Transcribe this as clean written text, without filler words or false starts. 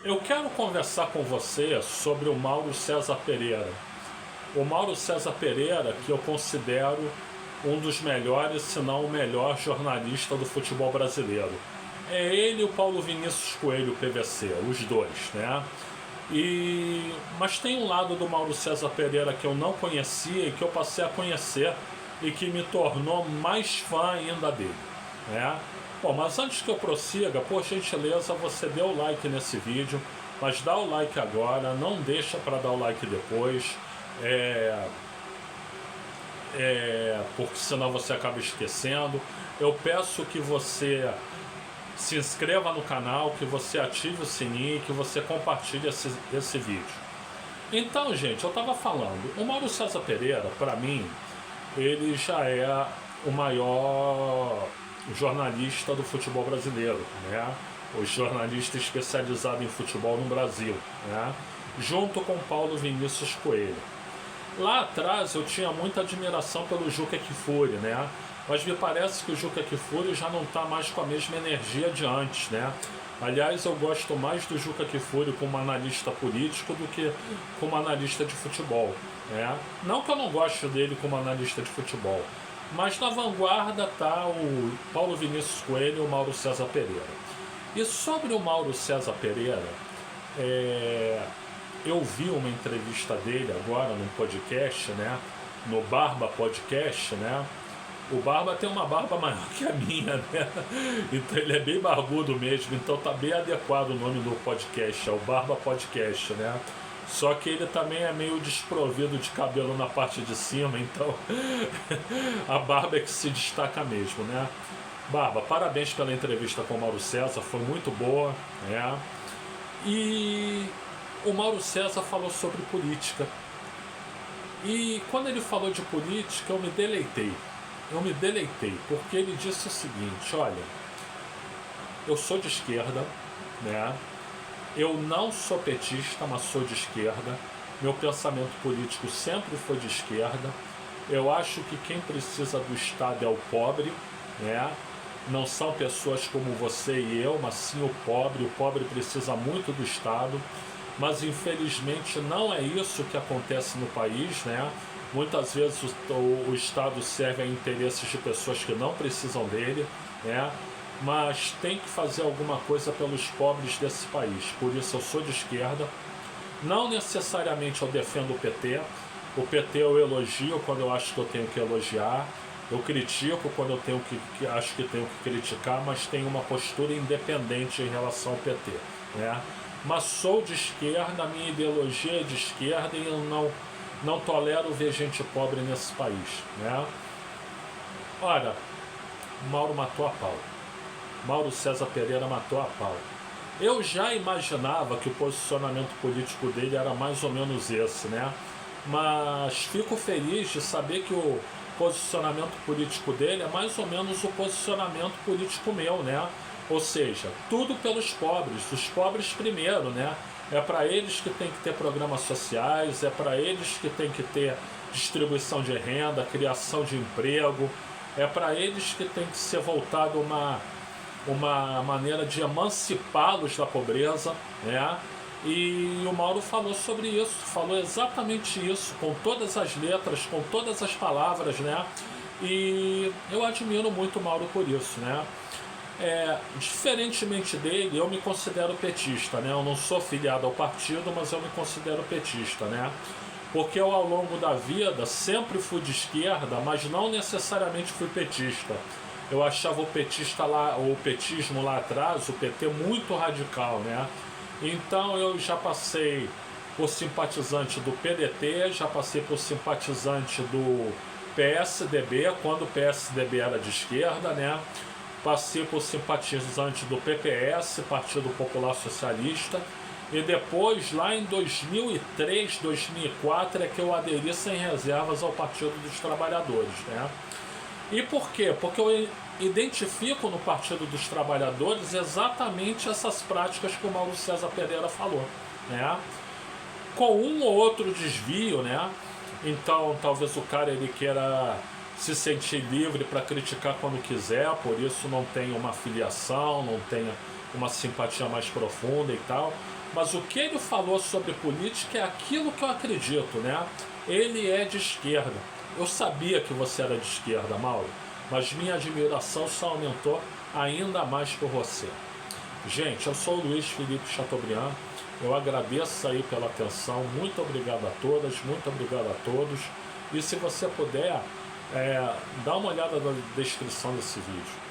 Eu quero conversar com você sobre o Mauro César Pereira. O Mauro César Pereira, que eu considero um dos melhores, se não o melhor jornalista do futebol brasileiro. É ele e o Paulo Vinícius Coelho, PVC, os dois, né? Mas tem um lado do Mauro César Pereira que eu não conhecia e que eu passei a conhecer e que me tornou mais fã ainda dele, né? Bom, mas antes que eu prossiga, por gentileza, você dê o like nesse vídeo, mas dá o like agora, não deixa para dar o like depois, porque senão você acaba esquecendo. Eu peço que você se inscreva no canal, que você ative o sininho, que você compartilhe esse vídeo. Então, gente, eu estava falando, o Mauro César Pereira, para mim, ele já é o maior jornalista do futebol brasileiro, né? O jornalista especializado em futebol no Brasil, né? Junto com Paulo Vinícius Coelho. Lá atrás eu tinha muita admiração pelo Juca Kfouri, né? Mas me parece que o Juca Kfouri já não está mais com a mesma energia de antes, né? Aliás, eu gosto mais do Juca Kfouri como analista político do que como analista de futebol, né? Não que eu não goste dele como analista de futebol, mas na vanguarda está o Paulo Vinícius Coelho e o Mauro César Pereira. E sobre o Mauro César Pereira, eu vi uma entrevista dele agora num podcast, né? No Barba Podcast, né? O Barba tem uma barba maior que a minha, né? Então ele é bem barbudo mesmo, então tá bem adequado o nome do podcast, é o Barba Podcast, né? Só que ele também é meio desprovido de cabelo na parte de cima, então a barba é que se destaca mesmo, né? Barba, parabéns pela entrevista com o Mauro César, foi muito boa, né? E o Mauro César falou sobre política. E quando ele falou de política, eu me deleitei, porque ele disse o seguinte: olha, eu sou de esquerda, né? Eu não sou petista, mas sou de esquerda. Meu pensamento político sempre foi de esquerda. Eu acho que quem precisa do Estado é o pobre, né? Não são pessoas como você e eu, mas sim o pobre. O pobre precisa muito do Estado, mas infelizmente não é isso que acontece no país, né? Muitas vezes o Estado serve a interesses de pessoas que não precisam dele, né? Mas tem que fazer alguma coisa pelos pobres desse país. Por isso eu sou de esquerda. Não necessariamente eu defendo o PT. O PT eu elogio quando eu acho que eu tenho que elogiar. Eu critico quando eu tenho acho que tenho que criticar, mas tenho uma postura independente em relação ao PT, né? Mas sou de esquerda, a minha ideologia é de esquerda e eu não tolero ver gente pobre nesse país, né? Ora, Mauro matou a pau. Mauro César Pereira matou a pau. Eu já imaginava que o posicionamento político dele era mais ou menos esse, né? Mas fico feliz de saber que o posicionamento político dele é mais ou menos o posicionamento político meu, né? Ou seja, tudo pelos pobres, os pobres primeiro, né? É para eles que tem que ter programas sociais, é para eles que tem que ter distribuição de renda, criação de emprego, é para eles que tem que ser voltado uma maneira de emancipá-los da pobreza, né? E o Mauro falou sobre isso, falou exatamente isso, com todas as letras, com todas as palavras, né? E eu admiro muito o Mauro por isso, né? Diferentemente dele, eu me considero petista, né? Eu não sou filiado ao partido, mas eu me considero petista, né? Porque eu, ao longo da vida, sempre fui de esquerda, mas não necessariamente fui petista. Eu achava o petismo lá atrás, o PT, muito radical, né? Então eu já passei por simpatizante do PDT, já passei por simpatizante do PSDB, quando o PSDB era de esquerda, né? Passei por simpatizante do PPS, Partido Popular Socialista, e depois, lá em 2003, 2004, é que eu aderi sem reservas ao Partido dos Trabalhadores, né? E por quê? Porque eu identifico no Partido dos Trabalhadores exatamente essas práticas que o Mauro César Pereira falou, né? Com um ou outro desvio, né? Então, talvez o cara ele queira se sentir livre para criticar quando quiser, por isso não tenha uma filiação, não tenha uma simpatia mais profunda e tal. mas o que ele falou sobre política é aquilo que eu acredito, né? Ele é de esquerda. Eu sabia que você era de esquerda, Mauro, mas minha admiração só aumentou ainda mais por você. Gente, eu sou o Luiz Felipe Chateaubriand. Eu agradeço aí pela atenção. Muito obrigado a todas, muito obrigado a todos. E se você puder, dá uma olhada na descrição desse vídeo.